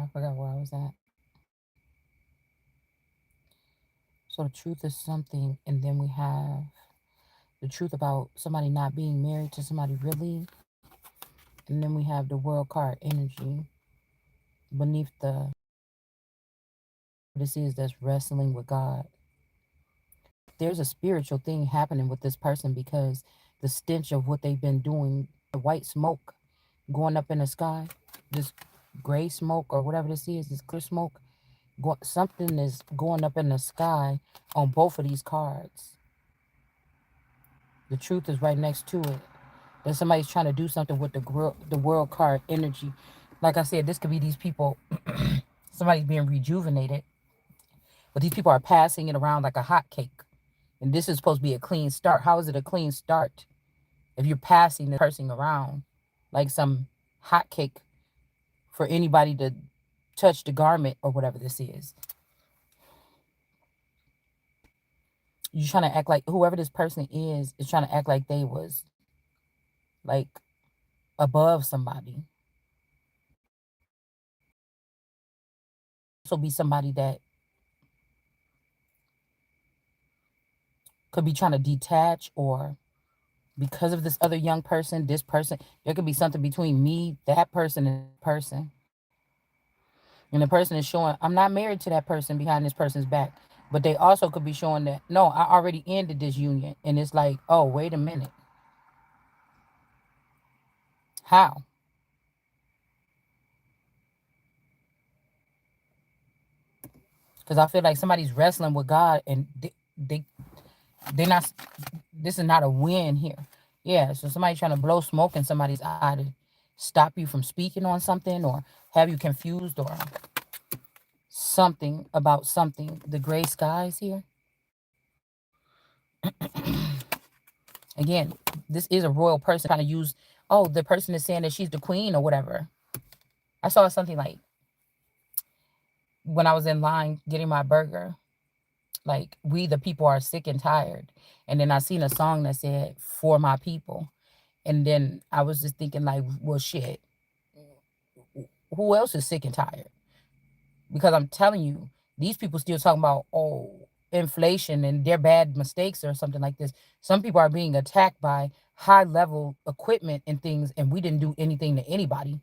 I forgot where I was at. So the truth is something, and then we have the truth about somebody not being married to somebody really, and then we have the world card energy beneath the this is that's wrestling with God. There's a spiritual thing happening with this person because the stench of what they've been doing, the white smoke going up in the sky, this gray smoke or whatever this clear smoke, something is going up in the sky on both of these cards. The truth is right next to it. That somebody's trying to do something with the world card energy. Like I said, this could be these people. Somebody's being rejuvenated, but these people are passing it around like a hot cake. And this is supposed to be a clean start. How is it a clean start if you're passing the person around like some hot cake for anybody to touch the garment or whatever this is? You're trying to act like whoever this person is trying to act like they was like above somebody. So be somebody that could be trying to detach, or because of this other young person, this person, there could be something between me, that person, and that person. And the person is showing, I'm not married to that person behind this person's back. But they also could be showing that, no, I already ended this union. And it's like, oh, wait a minute. How? Because I feel like somebody's wrestling with God, and they're not, this is not a win here. Yeah, so somebody trying to blow smoke in somebody's eye to stop you from speaking on something or have you confused or something about something. The gray skies here. Again, this is a royal person trying to use, oh, the person is saying that she's the queen or whatever. I saw something like when I was in line getting my burger, like, we the people are sick and tired. And then I seen a song that said, for my people. And then I was just thinking, like, well, shit, who else is sick and tired? Because I'm telling you, these people still talking about, oh, inflation and their bad mistakes or something like this. Some people are being attacked by high level equipment and things, and we didn't do anything to anybody.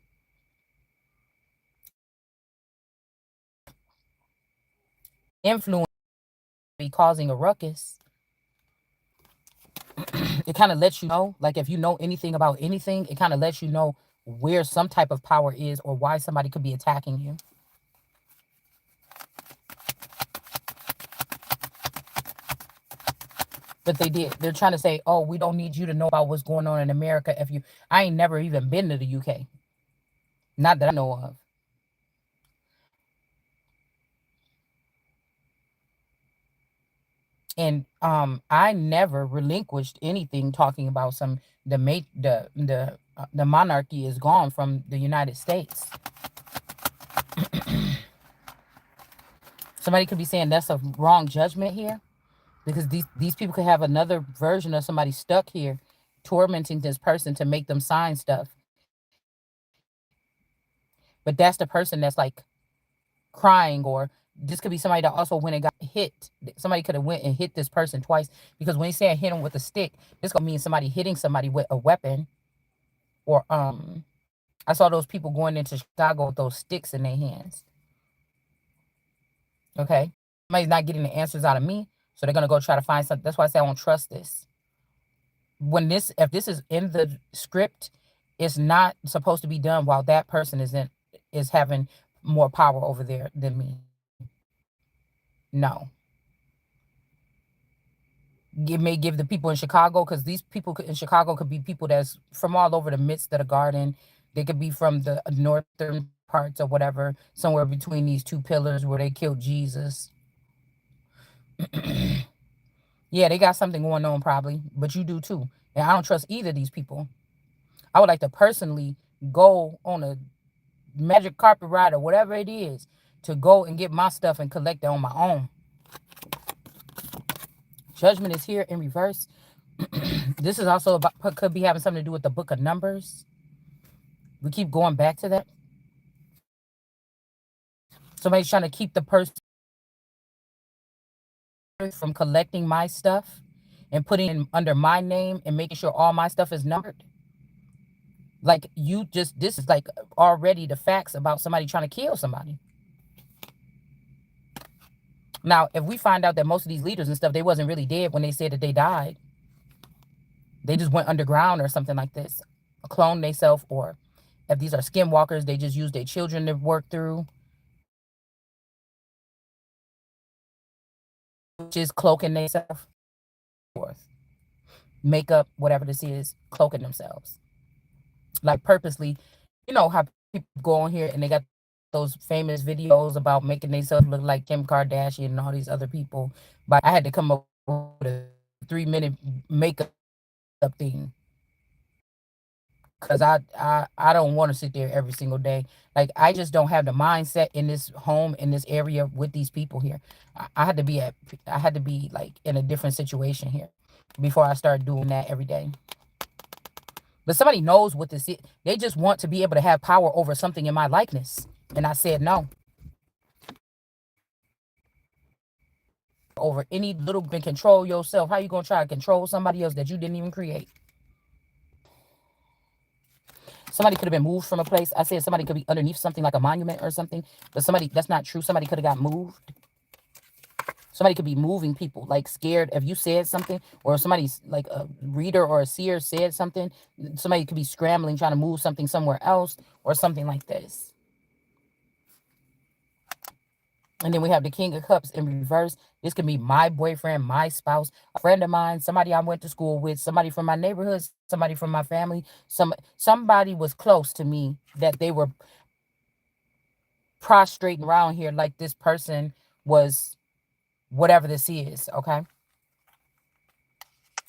Influence be causing a ruckus. It kind of lets you know, like, if you know anything about anything, it kind of lets you know where some type of power is or why somebody could be attacking you. But they did. They're trying to say, oh, we don't need you to know about what's going on in America. If you, I ain't never even been to the UK. Not that I know of. And I never relinquished anything talking about some the monarchy is gone from the United States. Somebody could be saying that's a wrong judgment here, because these people could have another version of somebody stuck here tormenting this person to make them sign stuff. But that's the person that's like crying, or this could be somebody that also went and got hit. Somebody could have went and hit this person twice, because when you say I hit him with a stick, this gonna mean somebody hitting somebody with a weapon. Or I saw those people going into Chicago with those sticks in their hands. Okay, somebody's not getting the answers out of me, so they're gonna go try to find something. That's why I say I don't trust this. When this, if this is in the script, it's not supposed to be done while that person is having more power over there than me. No. It may give the people in Chicago, because these people in Chicago could be people that's from all over the midst of the garden. They could be from the northern parts or whatever, somewhere between these two pillars where they killed Jesus. Yeah, they got something going on probably, but you do too. And I don't trust either of these people. I would like to personally go on a magic carpet ride or whatever it is to go and get my stuff and collect it on my own. Judgment is here in reverse. This is also about, could be having something to do with the book of Numbers. We keep going back to that. Somebody's trying to keep the person from collecting my stuff and putting it under my name and making sure all my stuff is numbered. Like you just this is like already the facts about somebody trying to kill somebody. Now, if we find out that most of these leaders and stuff, they wasn't really dead when they said that they died, they just went underground or something like this, clone themselves, or if these are skinwalkers, they just use their children to work through, which is cloaking themselves, makeup, whatever this is, cloaking themselves. Like purposely, you know how people go on here and they got those famous videos about making themselves look like Kim Kardashian and all these other people. But I had to come up with a 3 minute makeup thing because I don't want to sit there every single day. Like I just don't have the mindset in this home in this area with these people here. I had to be I had to be like in a different situation here before I start doing that every day. But somebody knows what this is. They just want to be able to have power over something in my likeness. And I said no. Over any little bit, control yourself. How you gonna try to control somebody else that you didn't even create? Somebody could have been moved from a place. I said somebody could be underneath something like a monument or something. But somebody, that's not true. Somebody could have got moved. Somebody could be moving people, like scared if you said something, or somebody's like a reader or a seer said something. Somebody could be scrambling, trying to move something somewhere else, or something like this. And then we have the King of Cups in reverse. This could be my boyfriend, my spouse, a friend of mine, somebody I went to school with, somebody from my neighborhood, somebody from my family. Somebody was close to me that they were prostrating around here like this person was whatever this is, okay?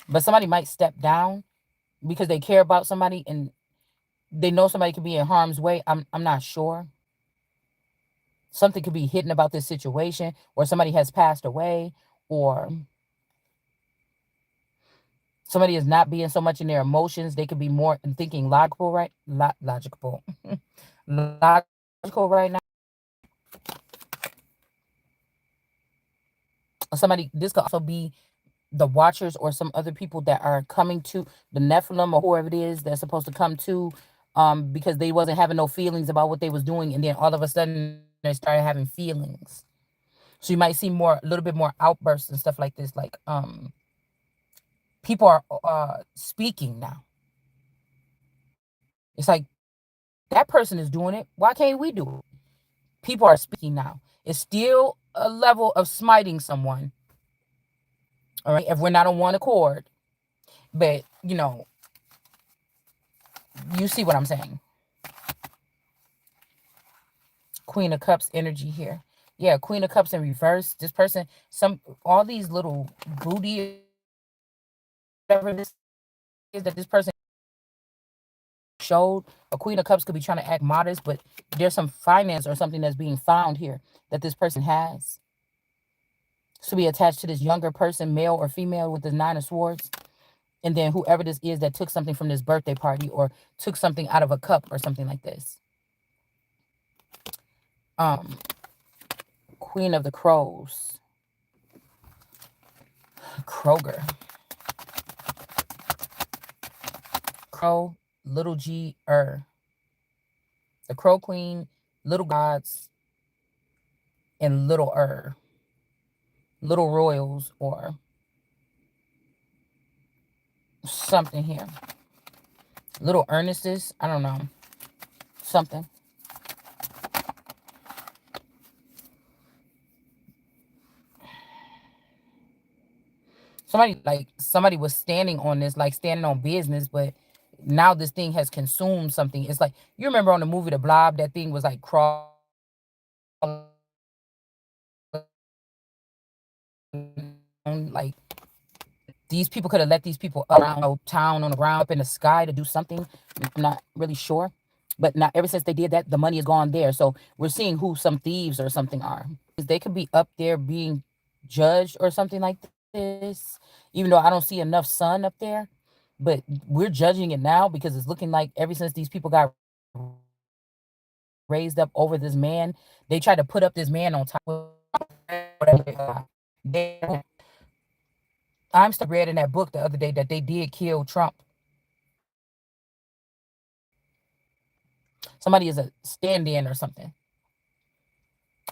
But somebody might step down because they care about somebody and they know somebody could be in harm's way. I'm not sure. Something could be hidden about this situation, or somebody has passed away, or somebody is not being so much in their emotions. They could be more in thinking logical, right? Logical. Logical right now. Somebody, this could also be the watchers or some other people that are coming to the Nephilim or whoever it is that's supposed to come to, because they wasn't having no feelings about what they was doing, and then all of a sudden they started having feelings. So you might see more, a little bit more outbursts and stuff like this. Like people are speaking now. It's like that person is doing it. Why can't we do it? People are speaking now. It's still a level of smiting someone. All right, if we're not on one accord, but you see what I'm saying. Queen of Cups energy here. Yeah, Queen of Cups in reverse. This person, all these little booty, whatever this is that this person showed. A Queen of Cups could be trying to act modest, but there's some finance or something that's being found here that this person has. To be attached to this younger person, male or female, with the Nine of Swords. And then whoever this is that took something from this birthday party or took something out of a cup or something like this. Queen of the Crows. Kroger. Crow, little G, the Crow Queen, little gods, and little little royals, or something here. Little earnesses, I don't know. Something. Somebody was standing on this, like standing on business, but now this thing has consumed something. It's like, you remember on the movie The Blob, that thing was like crawling, like these people could have let these people around town on the ground up in the sky to do something. I'm not really sure. But now, ever since they did that, the money is gone there. So we're seeing who some thieves or something are. They could be up there being judged or something like this, even though I don't see enough sun up there. But we're judging it now because it's looking like ever since these people got raised up over this man. They tried to put up this man on top of whatever. I'm still read in that book the other day that they did kill Trump. Somebody is a stand-in or something.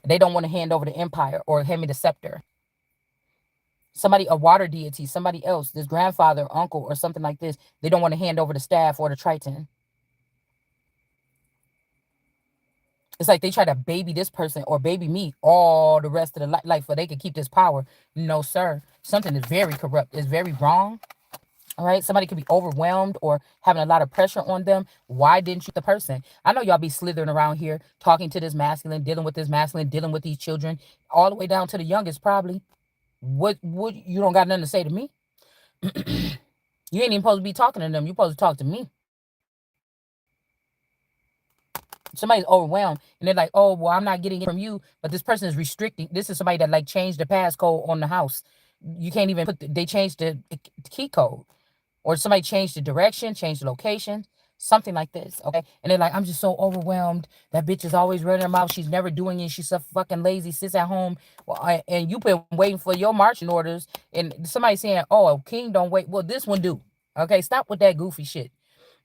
They don't want to hand over the empire or hand me the scepter. Somebody, a water deity, somebody else, this grandfather, uncle, or something like this, they don't want to hand over the staff or the triton. It's like they try to baby this person or baby me all the rest of the life so they can keep this power. No, sir. Something is very corrupt. It's very wrong. All right. Somebody could be overwhelmed or having a lot of pressure on them. Why didn't you the person? I know y'all be slithering around here talking to this masculine, dealing with this masculine, dealing with these children, all the way down to the youngest, probably. What you don't got nothing to say to me? You ain't even supposed to be talking to them. You're supposed to talk to me. Somebody's overwhelmed and they're like, oh, well, I'm not getting it from you, but this person is restricting. This is somebody that like changed the passcode on the house. You can't even they changed the key code, or somebody changed the direction, changed the location, something like this. Okay. And they're like, I'm just so overwhelmed. That bitch is always running her mouth. She's never doing it. She's so fucking lazy, sits at home. Well, and you been waiting for your marching orders. And somebody saying, oh, a king don't wait. Well, this one do. Okay. Stop with that goofy shit.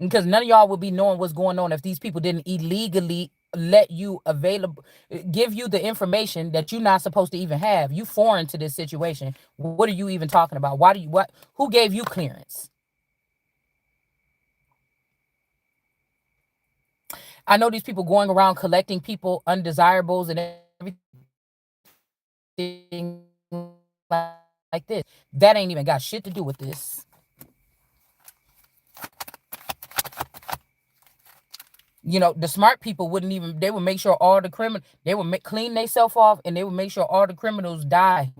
Because none of y'all would be knowing what's going on if these people didn't illegally let you available, give you the information that you're not supposed to even have. You foreign to this situation. What are you even talking about? Why do you what? Who gave you clearance? I know these people going around collecting people undesirables and everything like this. That ain't even got shit to do with this. You know, the smart people wouldn't even, they would make sure all the criminal, they would clean themselves off and they would make sure all the criminals die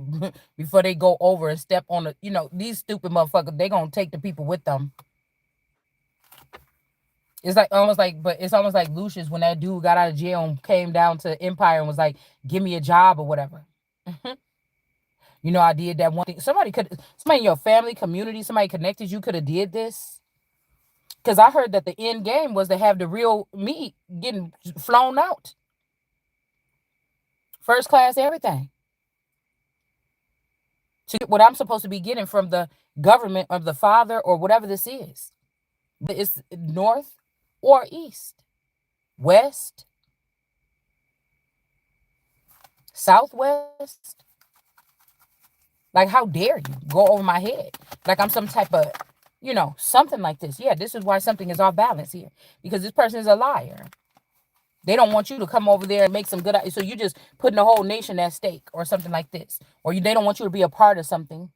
before they go over and step on the, these stupid motherfuckers, they gonna take the people with them. It's like almost like, but it's almost like Lucius when that dude got out of jail and came down to Empire and was like, give me a job or whatever. I did that one thing. Somebody in your family, community, somebody connected you could have did this. Because I heard that the end game was to have the real me getting flown out. First class, everything. To get what I'm supposed to be getting from the government of the father or whatever this is. It's north or east, west, southwest. Like, how dare you go over my head? Like I'm some type of, something like this. Yeah, this is why something is off balance here. Because this person is a liar. They don't want you to come over there and make some good. So you just putting the whole nation at stake or something like this. Or they don't want you to be a part of something.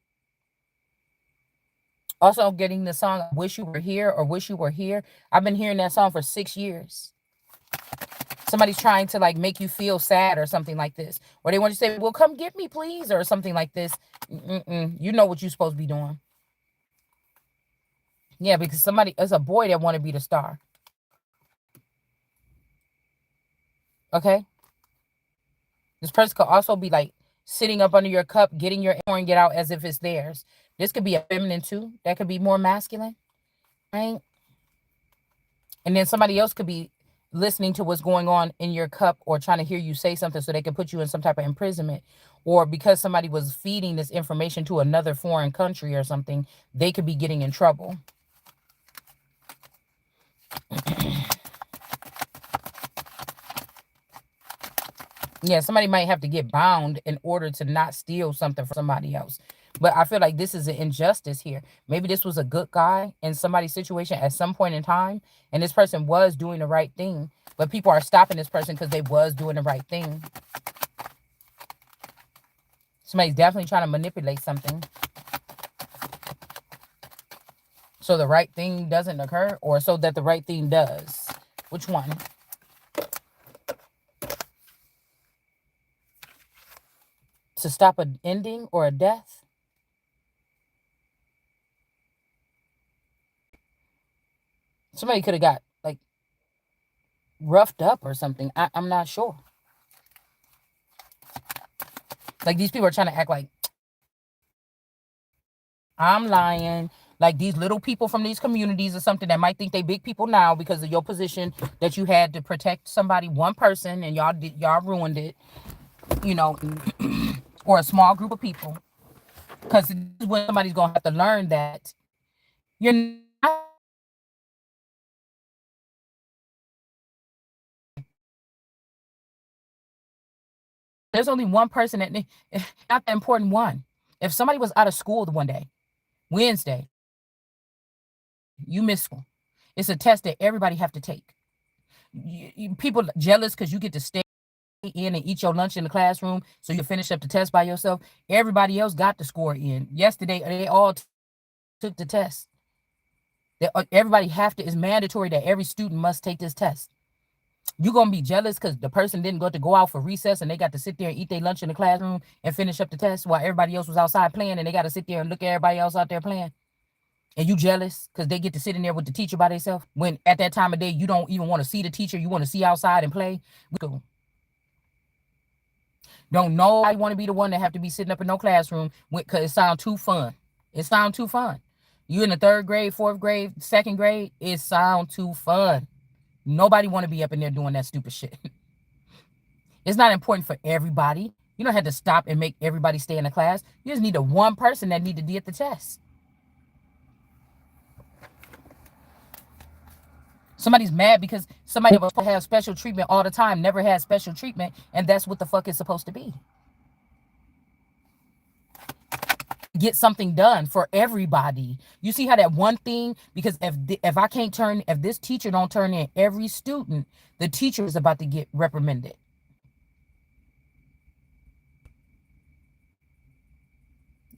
Also getting the song Wish You Were Here or Wish You Were Here. I've been hearing that song for 6 years. Somebody's trying to like make you feel sad or something like this. Or they want you to say, well, come get me, please, or something like this. You know what you're supposed to be doing. Yeah, because it's a boy that want to be the star. Okay? This person could also be like sitting up under your cup, getting your pouring it out as if it's theirs. This could be a feminine too. That could be more masculine, right? And then somebody else could be listening to what's going on in your cup or trying to hear you say something so they can put you in some type of imprisonment. Or because somebody was feeding this information to another foreign country or something, they could be getting in trouble. Yeah, somebody might have to get bound in order to not steal something from somebody else. But I feel like this is an injustice here. Maybe this was a good guy in somebody's situation at some point in time, and this person was doing the right thing. But people are stopping this person because they was doing the right thing. Somebody's definitely trying to manipulate something. So the right thing doesn't occur, or so that the right thing does. Which one? To stop an ending or a death? Somebody could have got like roughed up or something. I'm not sure. Like these people are trying to act like I'm lying. like these little people from these communities or something that might think they big people now because of your position that you had to protect somebody, one person, and y'all ruined it, you know, or a small group of people. Because this is when somebody's gonna have to learn that you're not. There's only one person that not the important one. If somebody was out of school the one day, Wednesday, you missed school. It's a test that everybody have to take. People jealous because you get to stay in and eat your lunch in the classroom so you finish up the test by yourself. Everybody else got the score in. Yesterday, they all took the test. Everybody have to, it's mandatory that every student must take this test. You're going to be jealous because the person didn't go out for recess and they got to sit there and eat their lunch in the classroom and finish up the test while everybody else was outside playing and they got to sit there and look at everybody else out there playing. And you jealous because they get to sit in there with the teacher by themselves when at that time of day you don't even want to see the teacher. You want to see outside and play. Don't nobody want to be the one that have to be sitting up in no classroom because it sounds too fun. It sounds too fun. You in the third grade, fourth grade, second grade, it sounds too fun. Nobody want to be up in there doing that stupid shit. It's not important for everybody. You don't have to stop and make everybody stay in the class. You just need the one person that need to get the test. Somebody's mad because somebody that was supposed to have special treatment all the time never had special treatment, and that's what the fuck it's supposed to be. Get something done for everybody. You see how that one thing, because if this teacher don't turn in every student, the teacher is about to get reprimanded.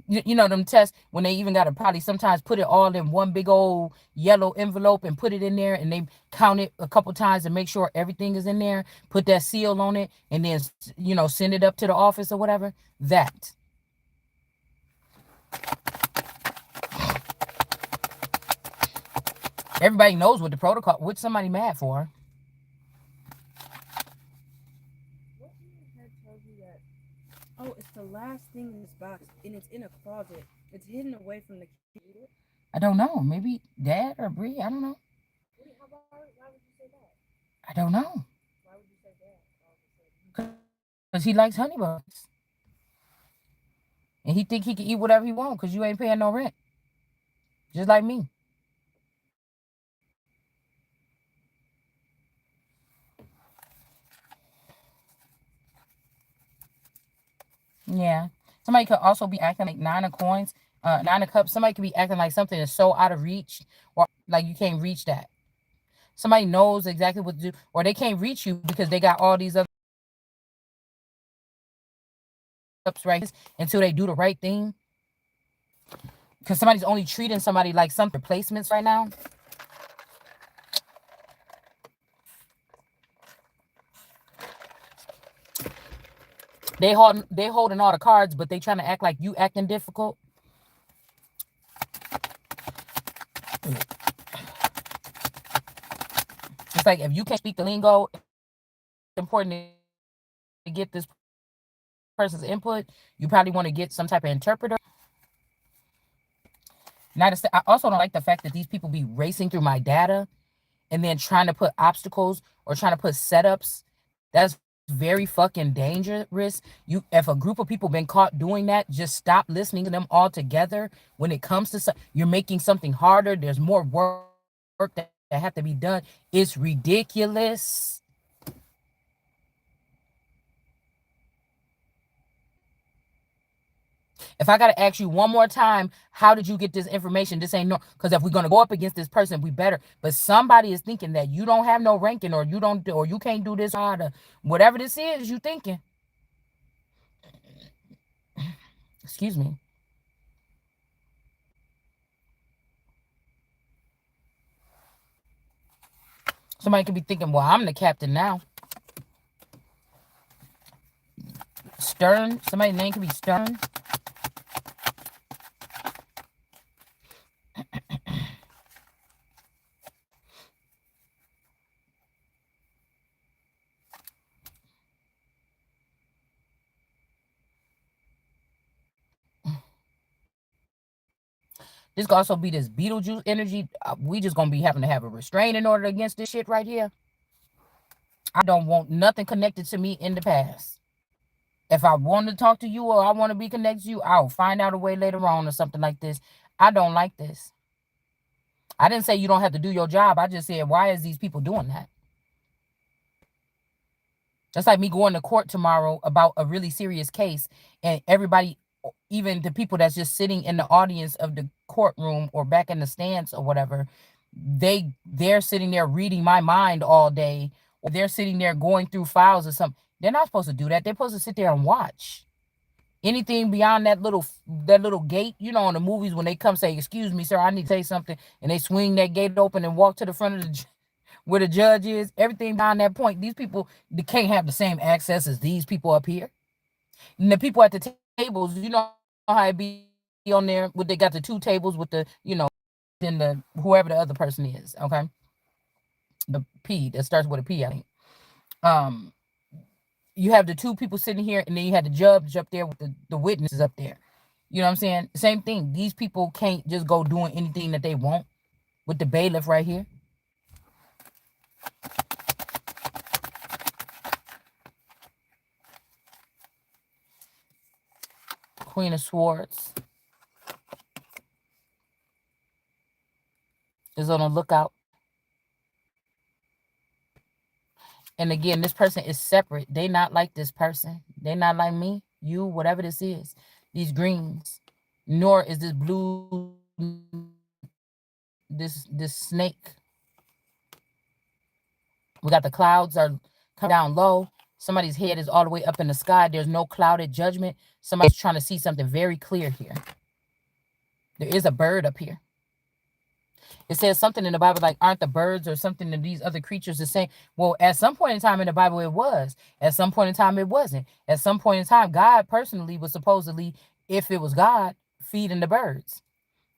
You know them tests when they even got to probably sometimes put it all in one big old yellow envelope and put it in there and they count it a couple times and make sure everything is in there, put that seal on it, and then send it up to the office or whatever. That everybody knows what the protocol, what somebody mad for. What in your head tells you that? Oh, it's the last thing in this box, and it's in a closet. It's hidden away from the kid. Eat it? I don't know. Maybe Dad or Bree. I don't know. Wait, why would you say that? I don't know. Why would you say that? All of a sudden. Because he likes honey buns. And he think he can eat whatever he want because you ain't paying no rent. Just like me. Yeah. Somebody could also be acting like nine of coins, nine of cups. Somebody could be acting like something is so out of reach or like you can't reach that. Somebody knows exactly what to do, or they can't reach you because they got all these other cups right until they do the right thing. Because somebody's only treating somebody like some replacements right now. They holding all the cards, but they trying to act like you acting difficult. It's like if you can't speak the lingo, it's important to get this person's input. You probably want to get some type of interpreter. I also don't like the fact that these people be racing through my data and then trying to put obstacles or trying to put setups. That's very fucking dangerous. If a group of people been caught doing that, just stop listening to them altogether. When it comes to you're making something harder, there's more work that have to be done. It's ridiculous. If I gotta ask you one more time, how did you get this information? This ain't no, because if we're gonna go up against this person, we better. But somebody is thinking that you don't have no ranking, or you don't, or you can't do this, or whatever this is, you thinking. Excuse me. Somebody could be thinking, well, I'm the captain now. Stern. Somebody's name could be Stern. This could also be this Beetlejuice energy. We just gonna be having to have a restraining order against this shit right here. I don't want nothing connected to me in the past. If I want to talk to you or I want to be connected to you, I'll find out a way later on or something like this. I don't like this. I didn't say you don't have to do your job. I just said, why is these people doing that? That's like me going to court tomorrow about a really serious case, and everybody, even the people that's just sitting in the audience of the courtroom or back in the stands or whatever, they're sitting there reading my mind all day, or they're sitting there going through files or something. They're not supposed to do that. They're supposed to sit there and watch. Anything beyond that little gate, in the movies when they come say, "Excuse me, sir, I need to say something," and they swing that gate open and walk to the front of where the judge is. Everything beyond that point, these people, they can't have the same access as these people up here. And the people at the tables, how it be on there, they got the two tables with then the whoever the other person is. Okay, the P that starts with a P, I think. Um, you have the two people sitting here, and then you have the judge up there with the witnesses up there. You know what I'm saying? Same thing. These people can't just go doing anything that they want with the bailiff right here. Queen of Swords is on the lookout. And again, this person is separate. They not like this person. They not like me, you, whatever this is. These greens. Nor is this blue, this snake. We got the clouds are coming down low. Somebody's head is all the way up in the sky. There's no clouded judgment. Somebody's trying to see something very clear here. There is a bird up here. It says something in the Bible like, aren't the birds or something of these other creatures the same? Well, at some point in time in the Bible, it was. At some point in time, it wasn't. At some point in time, God personally was supposedly, if it was God, feeding the birds.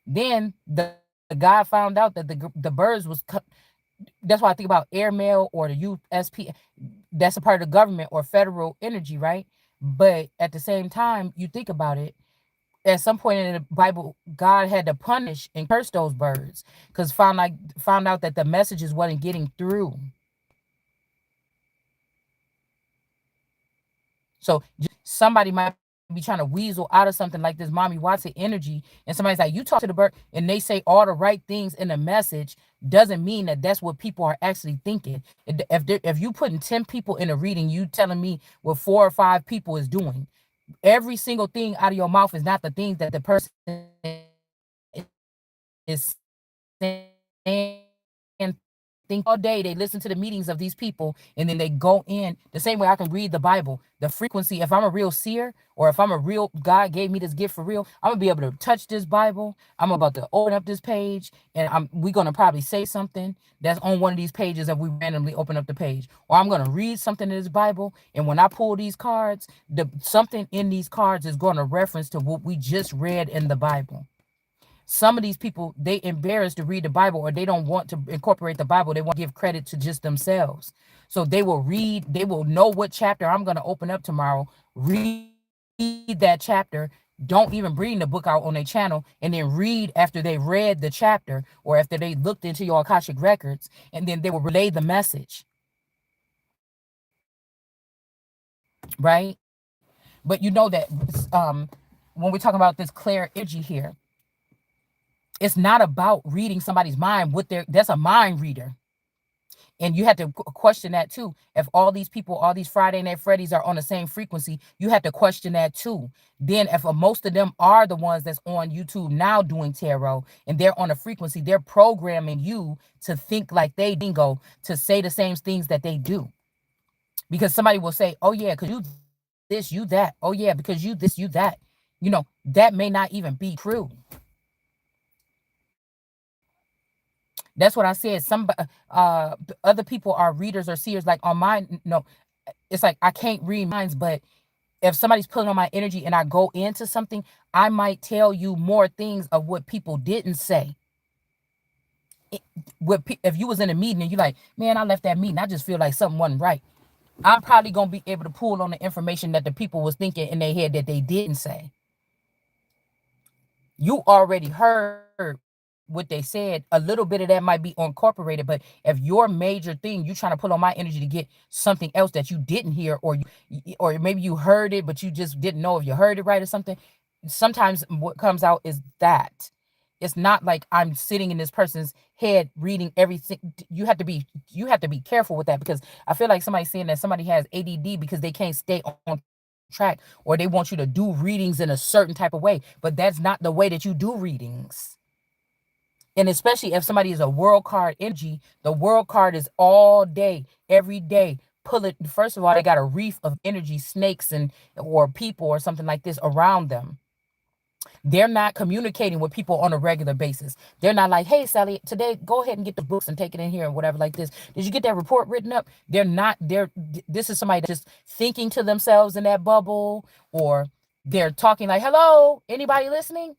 Then the God found out that the birds was that's why I think about airmail or the USP. That's a part of the government or federal energy, right? But at the same time, you think about it, at some point in the Bible, God had to punish and curse those birds because found out that the messages wasn't getting through. So somebody might be trying to weasel out of something like this Mommy Watson energy, and somebody's like, you talk to the bird, and they say all the right things in the message, doesn't mean that that's what people are actually thinking. If you putting 10 people in a reading, you telling me what 4 or 5 people is doing. Every single thing out of your mouth is not the things that the person is saying, think all day. They listen to the meetings of these people, and then they go in the same way I can read the Bible. The frequency, if I'm a real seer, or if I'm a real God gave me this gift for real, I'm gonna be able to touch this Bible. I'm about to open up this page, and we're gonna probably say something that's on one of these pages if we randomly open up the page. Or I'm gonna read something in this Bible, and when I pull these cards, something in these cards is gonna reference to what we just read in the Bible. Some of these people, they embarrassed to read the Bible, or they don't want to incorporate the Bible. They want to give credit to just themselves. So they will read, they will know what chapter I'm going to open up tomorrow, read that chapter, don't even bring the book out on their channel, and then read after they read the chapter or after they looked into your Akashic records, and then they will relay the message. Right? But you know that when we're talking about this clear energy here, it's not about reading somebody's mind with that's a mind reader. And you have to question that too. If all these people, all these Friday Night Freddies are on the same frequency, you have to question that too. Then if most of them are the ones that's on YouTube now doing tarot, and they're on a frequency, they're programming you to think like they dingo, to say the same things that they do. Because somebody will say, oh yeah, because you this, you that. Oh yeah, because you this, you that. That may not even be true. That's what I said. Some other people are readers or seers. Like on mine, no, it's like I can't read minds, but if somebody's pulling on my energy and I go into something, I might tell you more things of what people didn't say. If you was in a meeting and you like, man, I left that meeting, I just feel like something wasn't right. I'm probably gonna be able to pull on the information that the people was thinking in their head that they didn't say. You already heard what they said. A little bit of that might be incorporated, but if your major thing you trying to pull on my energy to get something else that you didn't hear, or maybe you heard it but you just didn't know if you heard it right or something. Sometimes what comes out is that it's not like I'm sitting in this person's head reading everything. You have to be careful with that, because I feel like somebody's saying that somebody has ADD because they can't stay on track, or they want you to do readings in a certain type of way, but that's not the way that you do readings. And especially if somebody is a world card energy, the world card is all day, every day. Pull it. First of all, they got a reef of energy, snakes and or people or something like this around them. They're not communicating with people on a regular basis. They're not like, hey, Sally, today go ahead and get the books and take it in here and whatever like this. Did you get that report written up? They're not, this is somebody that's just thinking to themselves in that bubble, or they're talking like, hello, anybody listening?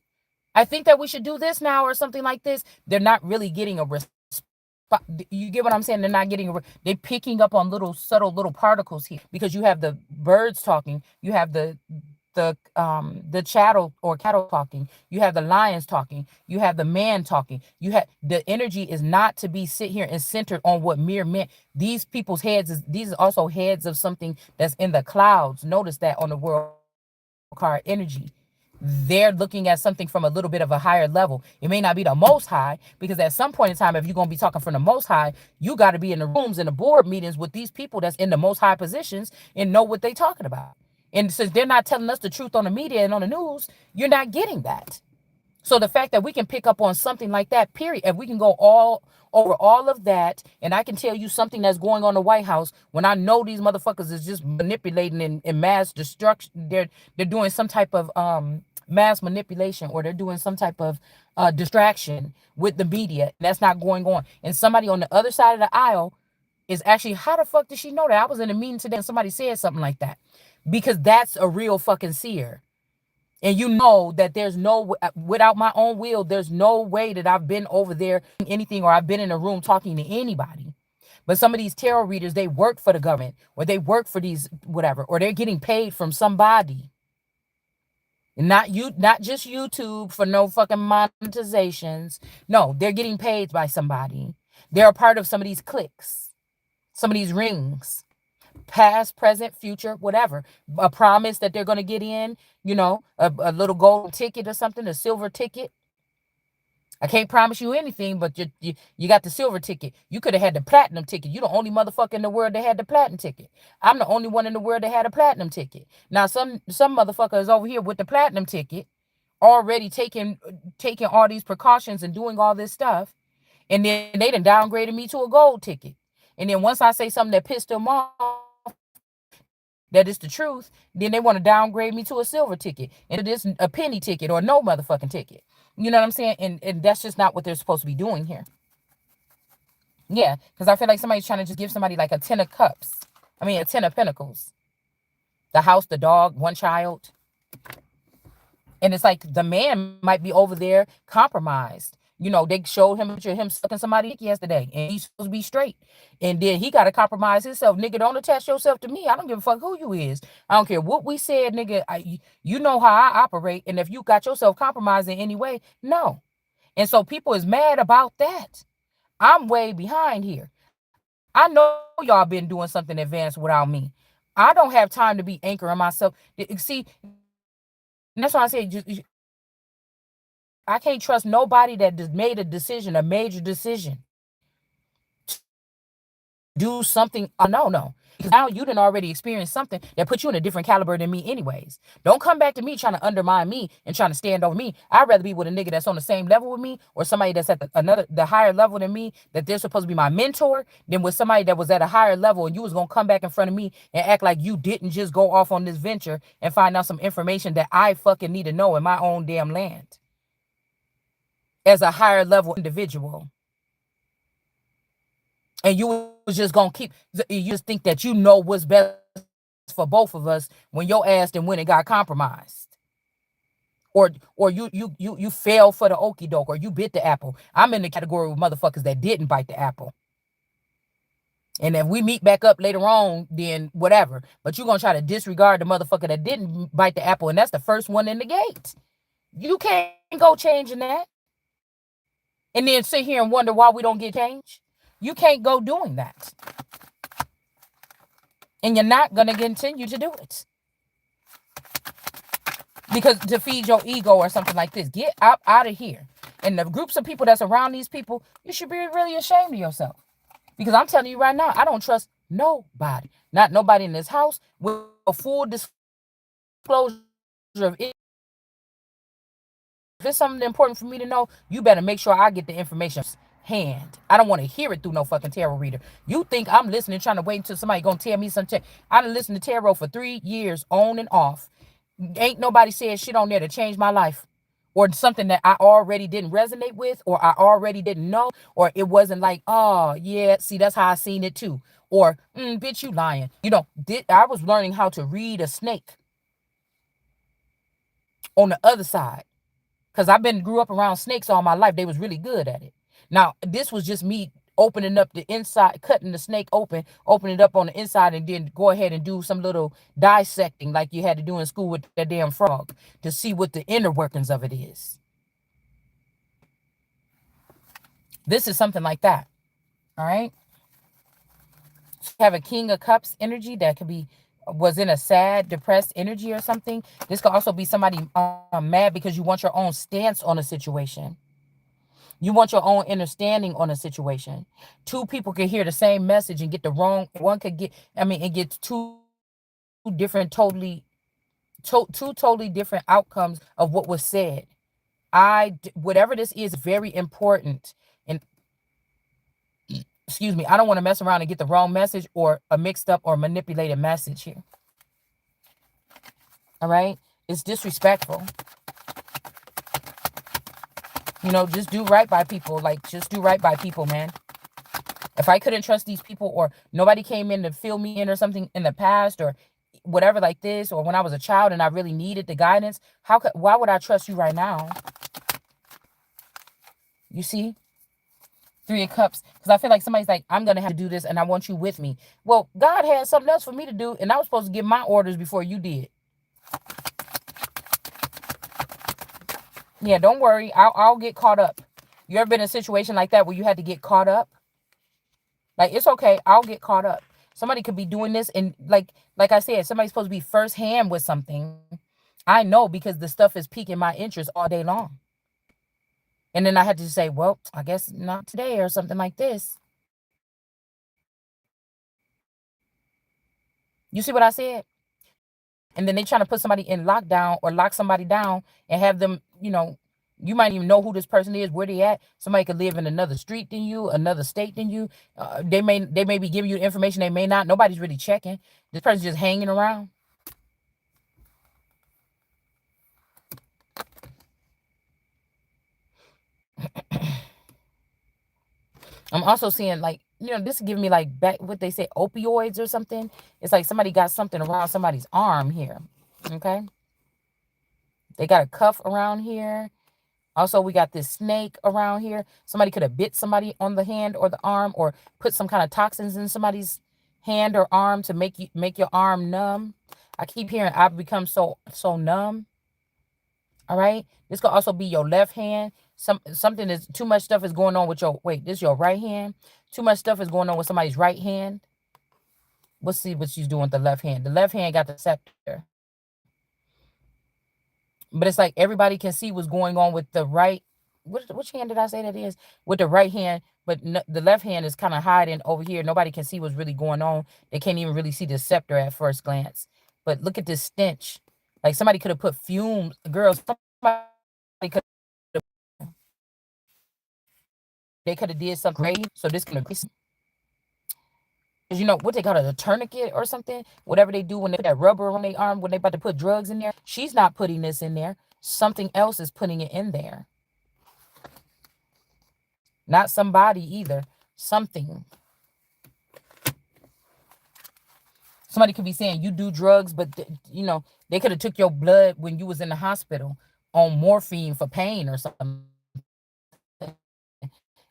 I think that we should do this now or something like this. They're not really getting a response. You get what I'm saying? They're not getting they're picking up on little subtle little particles here, because you have the birds talking, you have the chattel or cattle talking, you have the lions talking, you have the man talking. You have the energy is not to be sit here and centered on what mere meant. These people's heads is these are also heads of something that's in the clouds. Notice that on the world card energy. They're looking at something from a little bit of a higher level. It may not be the most high, because at some point in time, if you're going to be talking from the most high, you got to be in the rooms and the board meetings with these people that's in the most high positions and know what they talking about. And since they're not telling us the truth on the media and on the news, you're not getting that. So the fact that we can pick up on something like that, period, if we can go all over all of that, and I can tell you something that's going on in the White House, when I know these motherfuckers is just manipulating and mass destruction, they're doing some type of mass manipulation, or they're doing some type of distraction with the media, and that's not going on. And somebody on the other side of the aisle is actually, how the fuck did she know that? I was in a meeting today and somebody said something like that. Because that's a real fucking seer. And you know that there's no, without my own will, there's no way that I've been over there anything, or I've been in a room talking to anybody. But some of these tarot readers, they work for the government, or they work for these whatever, or they're getting paid from somebody. Not you, not just YouTube for no fucking monetizations. No, they're getting paid by somebody. They're a part of some of these cliques, some of these rings, past, present, future, whatever. A promise that they're going to get in, a little golden ticket or something, a silver ticket. I can't promise you anything, but you got the silver ticket. You could have had the platinum ticket. You the only motherfucker in the world that had the platinum ticket. I'm the only one in the world that had a platinum ticket. Now some motherfucker is over here with the platinum ticket, already taking all these precautions and doing all this stuff, and then they done downgraded me to a gold ticket. And then once I say something that pissed them off, that is the truth, then they want to downgrade me to a silver ticket. And it is a penny ticket or no motherfucking ticket. You know what I'm saying? And that's just not what they're supposed to be doing here. Yeah, because I feel like somebody's trying to just give somebody like a 10 of cups. I mean, a 10 of pentacles. The house, the dog, one child. And it's like the man might be over there compromised. They showed him a picture of him sucking somebody dick yesterday, and he's supposed to be straight. And then he got to compromise himself. Nigga, don't attach yourself to me. I don't give a fuck who you is. I don't care what we said, nigga. You know how I operate. And if you got yourself compromised in any way, no. And so people is mad about that. I'm way behind here. I know y'all been doing something advanced without me. I don't have time to be anchoring myself. See, and that's why I say, I can't trust nobody that just made a decision, a major decision, to do something unknown. Because now you didn't already experience something that put you in a different caliber than me anyways. Don't come back to me trying to undermine me and trying to stand over me. I'd rather be with a nigga that's on the same level with me, or somebody that's at the higher level than me, that they're supposed to be my mentor, than with somebody that was at a higher level and you was gonna come back in front of me and act like you didn't just go off on this venture and find out some information that I fucking need to know in my own damn land as a higher level individual. And you was just gonna you just think that you know what's best for both of us when your ass then went and got compromised, or you fell for the okey doke, or you bit the apple. I'm in the category with motherfuckers that didn't bite the apple. And if we meet back up later on, then whatever. But you're gonna try to disregard the motherfucker that didn't bite the apple, and that's the first one in the gate. You can't go changing that and then sit here and wonder why we don't get change. You can't go doing that. And you're not going to continue to do it because to feed your ego or something like this. Get out of here. And the groups of people that's around these people, you should be really ashamed of yourself. Because I'm telling you right now, I don't trust nobody. Not nobody in this house with a full disclosure of if it's something important for me to know, you better make sure I get the information hand. I don't want to hear it through no fucking tarot reader. You think I'm listening, trying to wait until somebody gonna tell me something? I done listened to tarot for 3 years, on and off. Ain't nobody said shit on there to change my life, or something that I already didn't resonate with, or I already didn't know, or it wasn't like, oh yeah, see that's how I seen it too, or bitch you lying. I was learning how to read a snake on the other side. Because grew up around snakes all my life. They was really good at it. Now, this was just me opening up the inside, cutting the snake open it up on the inside, and then go ahead and do some little dissecting like you had to do in school with that damn frog to see what the inner workings of it is. This is something like that. All right. So you have a King of Cups energy that could be was in a sad, depressed energy or something. This could also be somebody mad because you want your own stance on a situation. You want your own understanding on a situation. Two people can hear the same message and get the wrong. One could get, it gets two totally different outcomes of what was said. Whatever this is, very important. And excuse me, I don't want to mess around and get the wrong message or a mixed up or manipulated message here. All right, it's disrespectful. Just do right by people. Like, just do right by people, man. If I couldn't trust these people, or nobody came in to fill me in or something in the past or whatever like this, or when I was a child and I really needed the guidance, why would I trust you right now? You see? Three of Cups. Because I feel like somebody's like, I'm going to have to do this and I want you with me. Well, God had something else for me to do, and I was supposed to give my orders before you did. Yeah, don't worry. I'll get caught up. You ever been in a situation like that where you had to get caught up? Like, it's okay. I'll get caught up. Somebody could be doing this, and like I said, somebody's supposed to be firsthand with something. I know because the stuff is piquing my interest all day long. And then I had to say, well, I guess not today or something like this. You see what I said? And then they trying to put somebody in lockdown or lock somebody down and have them, you might even know who this person is, where they at. Somebody could live in another street than you, another state than you. They may be giving you information they may not. Nobody's really checking. This person's just hanging around. I'm also seeing, like, this is giving me like back what they say, opioids or something. It's like somebody got something around somebody's arm here. Okay. They got a cuff around here. Also, we got this snake around here. Somebody could have bit somebody on the hand or the arm, or put some kind of toxins in somebody's hand or arm to make your arm numb. I keep hearing I've become so numb. All right. This could also be your left hand. Something is too much stuff is going on with this is your right hand. Too much stuff is going on with somebody's right hand. Let's see what she's doing with the left hand. The left hand got the scepter. But it's like everybody can see what's going on with the right. Which hand did I say that is? With the right hand, but the left hand is kind of hiding over here. Nobody can see what's really going on. They can't even really see the scepter at first glance. But look at this stench. Like somebody could have put fumes. Girls, somebody could they could have did something great. So this could have, what they call it, a tourniquet or something. Whatever they do when they put that rubber on their arm when they about to put drugs in there. She's not putting this in there. Something else is putting it in there. Not somebody either. Something. Somebody could be saying you do drugs, but they could have took your blood when you was in the hospital on morphine for pain or something.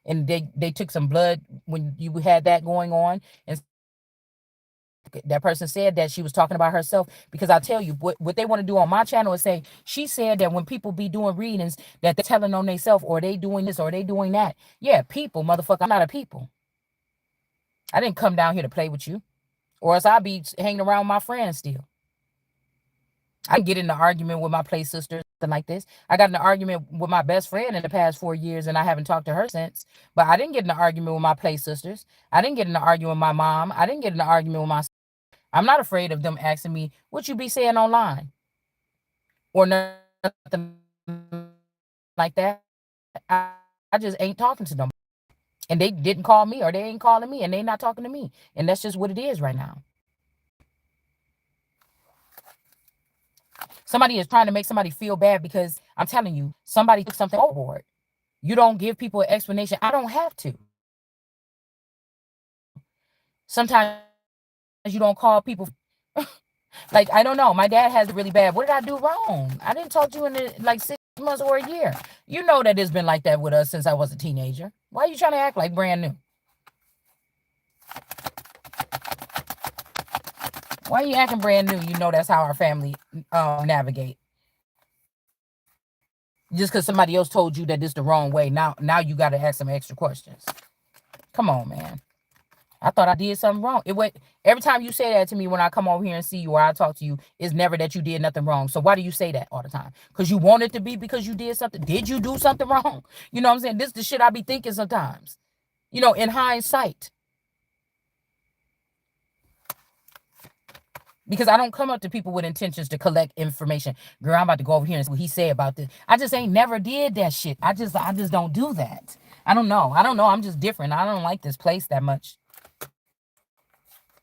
And they took some blood when you had that going on. And That person said that she was talking about herself, because I tell you what they want to do on my channel is say she said that when people be doing readings that they're telling on themselves, or they doing this or they doing that. Yeah, people, motherfucker, I'm not a people. I didn't come down here to play with you, or else I'd be hanging around my friends still. I didn't get in an argument with my play sisters, nothing like this. I got in an argument with my best friend in the past 4 years, and I haven't talked to her since. But I didn't get in an argument with my play sisters. I didn't get in an argument with my mom. I didn't get in an argument with my. I'm not afraid of them asking me what you be saying online or nothing like that. I just ain't talking to nobody. And they didn't call me, or they ain't calling me, and they not talking to me. And that's just what it is right now. Somebody is trying to make somebody feel bad because I'm telling you, somebody took something overboard. You don't give people an explanation. I don't have to. Sometimes you don't call people. Like, I don't know. My dad has it really bad. What did I do wrong? I didn't talk to you in like 6 months or a year. You know that it's been like that with us since I was a teenager. Why are you trying to act like brand new? Why are you acting brand new? You know that's how our family navigate. Just because somebody else told you that this the wrong way, now you got to ask some extra questions. Come on, man. I thought I did something wrong. It went every time you say that to me when I come over here and see you or I talk to you, it's never that you did nothing wrong. So why do you say that all the time? Because you want it to be because you did something. Did you do something wrong? You know what I'm saying? This is the shit I be thinking sometimes. In hindsight. Because I don't come up to people with intentions to collect information. Girl, I'm about to go over here and see what he said about this. I just ain't never did that shit. I just don't do that. I don't know. I don't know. I'm just different. I don't like this place that much.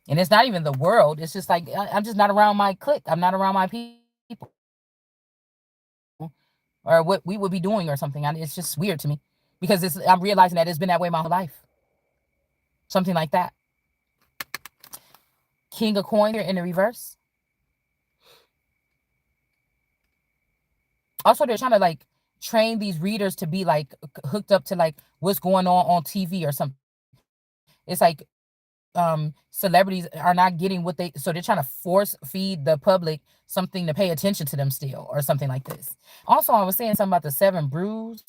And it's not even the world. It's just like I'm just not around my clique. I'm not around my people. Or what we would be doing or something. It's just weird to me. Because I'm realizing that it's been that way my whole life. Something like that. King of coins here in the reverse. Also, they're trying to like train these readers to be like hooked up to like what's going on TV or something. It's like celebrities are not getting what they, so they're trying to force feed the public something to pay attention to them still or something like this. Also, I was saying something about the 7 brews,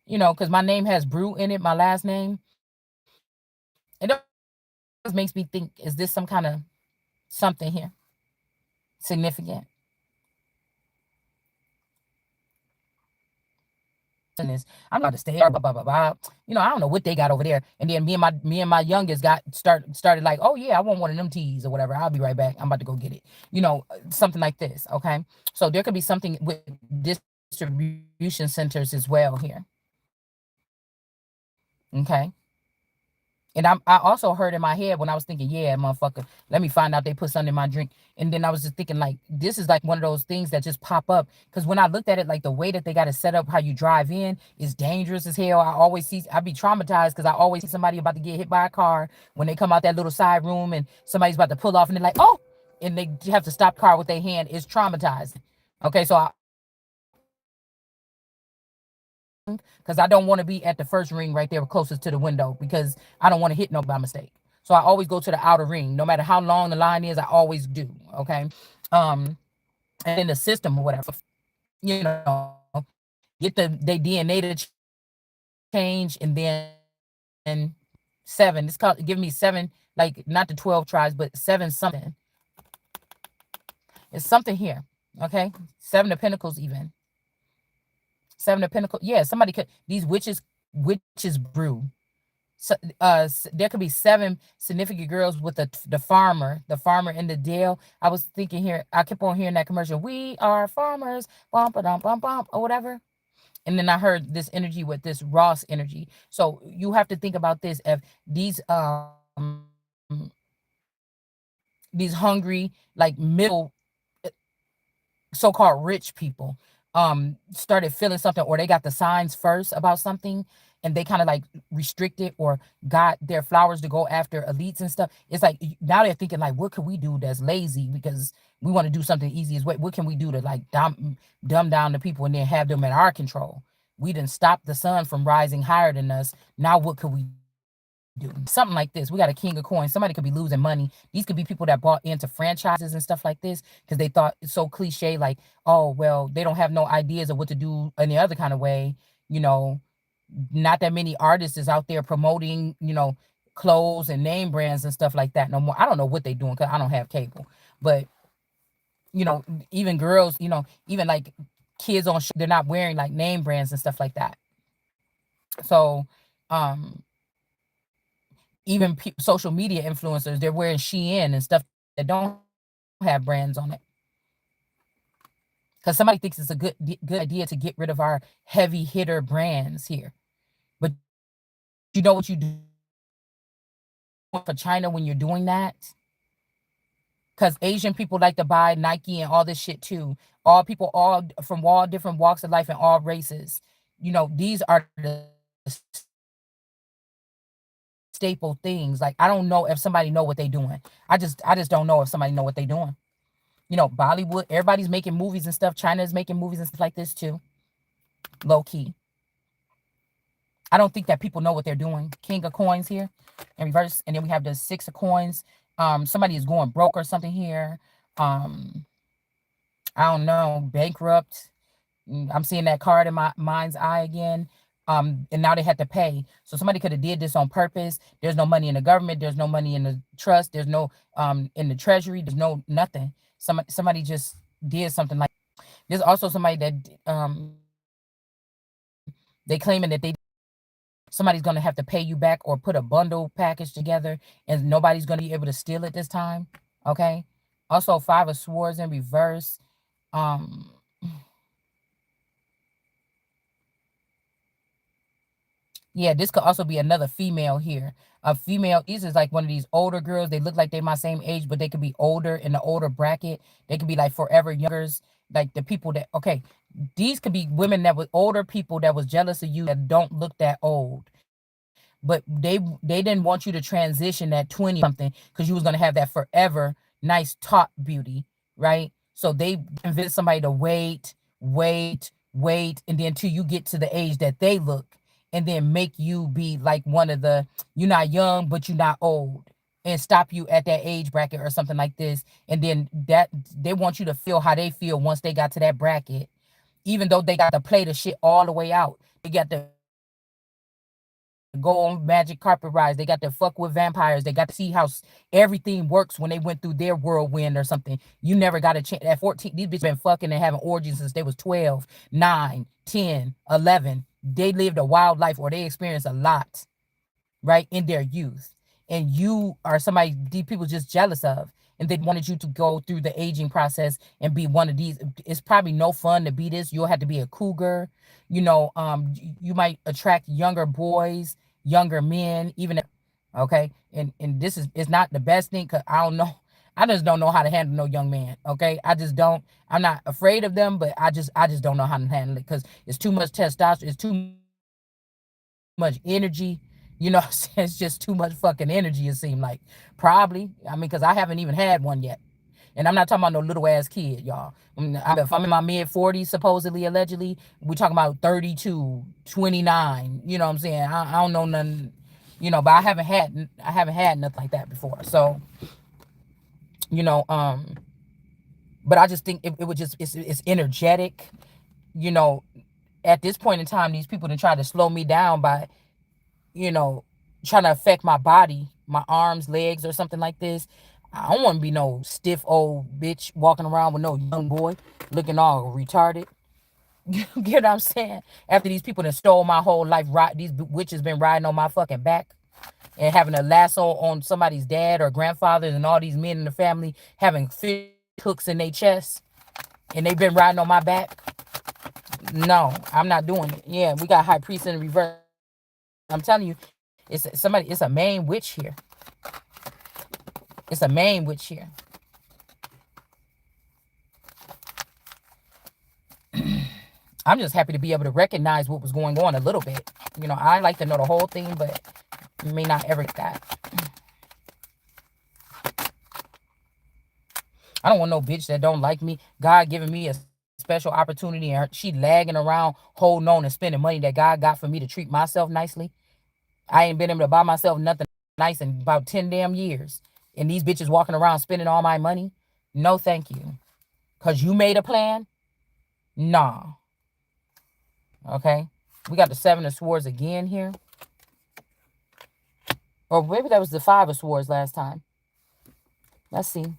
because my name has brew in it, my last name. It always makes me think, is this some kind of something here significant? And this, I'm about to stay blah, blah, blah, blah. I don't know what they got over there. And then me and my youngest started like, oh yeah, I want one of them teas or whatever. I'll be right back. I'm about to go get it. Something like this. Okay. So there could be something with distribution centers as well here. Okay. And I also heard in my head when I was thinking, yeah, motherfucker, let me find out they put something in my drink. And then I was just thinking, like, this is like one of those things that just pop up. Because when I looked at it, like the way that they got it set up, how you drive in is dangerous as hell. I be traumatized because I always see somebody about to get hit by a car when they come out that little side room and somebody's about to pull off and they're like, oh, and they have to stop the car with their hand. It's traumatizing. Okay, so I always go to the outer ring because I don't want to be at the first ring right there closest to the window because I don't want to hit nobody by mistake. So I always go to the outer ring, no matter how long the line is. I always do. Okay, um, and in the system or whatever, get they DNA to change, and then 7. It's called give me 7, like not the 12 tribes, but 7 something. It's something here. Okay, 7 of Pentacles even. 7 of Pentacles. Yeah, somebody could these witches brew. So, there could be 7 significant girls with the farmer in the deal. I was thinking here, I kept on hearing that commercial. We are farmers, bump, bump, bump, bump, or whatever. And then I heard this energy with this Ross energy. So you have to think about this: if these hungry, like middle so-called rich people started feeling something, or they got the signs first about something, and they kind of like restricted or got their flowers to go after elites and stuff. It's like now they're thinking like, what can we do that's lazy because we want to do something easy as what can we do to like dumb down the people and then have them in our control? We didn't stop the sun from rising higher than us. Now what could we do? something like this. We got a king of coins. Somebody could be losing money. These could be people that bought into franchises and stuff like this because they thought it's so cliche, like, oh, well, they don't have no ideas of what to do any other kind of way. You know, not that many artists is out there promoting, clothes and name brands and stuff like that no more. I don't know what they're doing because I don't have cable. But, even girls, even like kids on they're not wearing like name brands and stuff like that. So, um, even social media influencers, they're wearing Shein and stuff that don't have brands on it because somebody thinks it's a good idea to get rid of our heavy hitter brands here. But you know what you do for China when you're doing that? Because Asian people like to buy Nike and all this shit too. All people, all from all different walks of life and all races. These are the staple things. Like, I don't know if somebody know what they doing. I just don't know if somebody know what they doing. Bollywood, everybody's making movies and stuff. China is making movies and stuff like this too. Low key. I don't think that people know what they're doing. King of coins here in reverse. And then we have the six of coins. Somebody is going broke or something here. Um, I don't know, bankrupt. I'm seeing that card in my mind's eye again. And now they had to pay. So somebody could have did this on purpose. There's no money in the government. There's no money in the trust. There's no in the treasury. There's no nothing. Somebody just did something like. There's also somebody that they claiming that they did something like this. Somebody's gonna have to pay you back or put a bundle package together, and nobody's gonna be able to steal it this time. Okay. Also, five of swords in reverse. Um, Yeah, this could also be another female here. A female, this is like one of these older girls. They look like they my same age, but they could be older in the older bracket. They could be like forever youngers. Like the people that okay, these could be women that was older people that was jealous of you that don't look that old. But they didn't want you to transition at 20 or something because you was gonna have that forever nice top beauty, right? So they convinced somebody to wait, and then till you get to the age that they look and then make you be like one of the you're not young but you're not old and stop you at that age bracket or something like this and then that they want you to feel how they feel once they got to that bracket even though they got to play the shit all the way out. They got to go on magic carpet rides. They got to fuck with vampires. They got to see how everything works when they went through their whirlwind or something. You never got a chance. At 14, these bitches been fucking and having orgies since they was 12, 9, 10, 11. They lived a wild life or they experienced a lot, right, in their youth. And you are somebody these people just jealous of. And they wanted you to go through the aging process and be one of these. It's probably no fun to be this. You'll have to be a cougar. You might attract younger boys, younger men, even okay. And this is it's not the best thing because I don't know. I just don't know how to handle no young man. Okay, I just don't. I'm not afraid of them, but I just don't know how to handle it because it's too much testosterone. It's too much energy. It's just too much fucking energy. It seemed like probably. I mean, because I haven't even had one yet. And I'm not talking about no little ass kid, y'all. If I'm in my mid 40s, supposedly, allegedly, we talking about 32, 29. You know what I'm saying? I don't know nothing, but I haven't had nothing like that before. So, you know, um, but I just think it would just it's energetic. You know, at this point in time, these people to try to slow me down by, you know, trying to affect my body, my arms, legs, or something like this. I don't want to be no stiff old bitch walking around with no young boy looking all retarded. You get what I'm saying? After these people that stole my whole life, these witches been riding on my fucking back and having a lasso on somebody's dad or grandfathers and all these men in the family having fish hooks in their chest and they've been riding on my back. No, I'm not doing it. Yeah, we got high priest in the reverse. I'm telling you, it's a main witch here. It's a main witch here. I'm just happy to be able to recognize what was going on a little bit. I like to know the whole thing, but may not ever get that. I don't want no bitch that don't like me. God giving me a special opportunity and she lagging around, holding on and spending money that God got for me to treat myself nicely. I ain't been able to buy myself nothing nice in about 10 damn years. And these bitches walking around spending all my money. No, thank you. Because you made a plan? Nah. Okay. We got the Seven of Swords again here. Or maybe that was the Five of Swords last time. Let's see.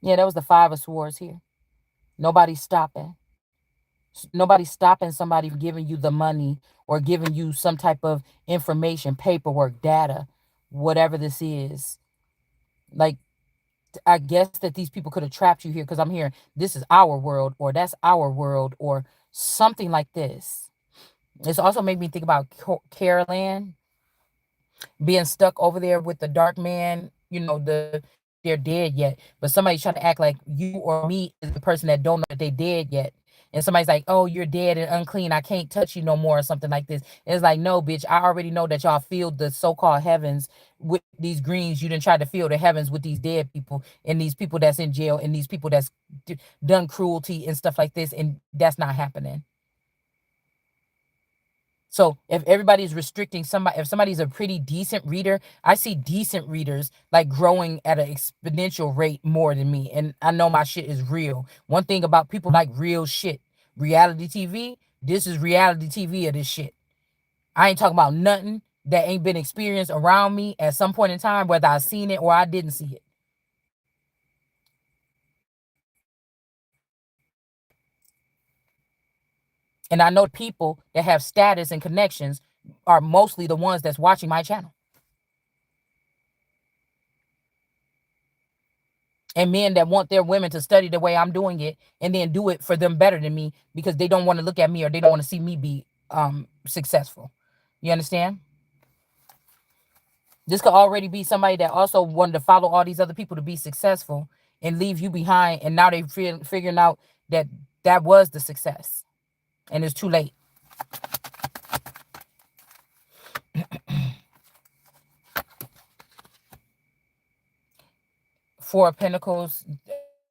Yeah, that was the Five of Swords here. Nobody's stopping. Nobody's stopping somebody from giving you the money or giving you some type of information, paperwork, data, whatever this is. Like, I guess that these people could have trapped you here because I'm hearing this is our world or that's our world or something like this. This also made me think about Carolyn being stuck over there with the dark man, they're dead yet. But somebody's trying to act like you or me is the person that don't know that they dead yet. And somebody's like, oh, you're dead and unclean. I can't touch you no more or something like this. And it's like, no, bitch, I already know that y'all filled the so-called heavens with these greens. You didn't try to fill the heavens with these dead people and these people that's in jail and these people that's done cruelty and stuff like this. And that's not happening. So if everybody's restricting somebody, if somebody's a pretty decent reader, I see decent readers like growing at an exponential rate more than me. And I know my shit is real. One thing about people like real shit. Reality TV, this is reality TV of this shit. I ain't talking about nothing that ain't been experienced around me at some point in time, whether I seen it or I didn't see it. And I know people that have status and connections are mostly the ones that's watching my channel. And men that want their women to study the way I'm doing it and then do it for them better than me because they don't want to look at me or they don't want to see me be successful. You understand? This could already be somebody that also wanted to follow all these other people to be successful and leave you behind, and now they figuring out that that was the success and it's too late. Four of Pentacles,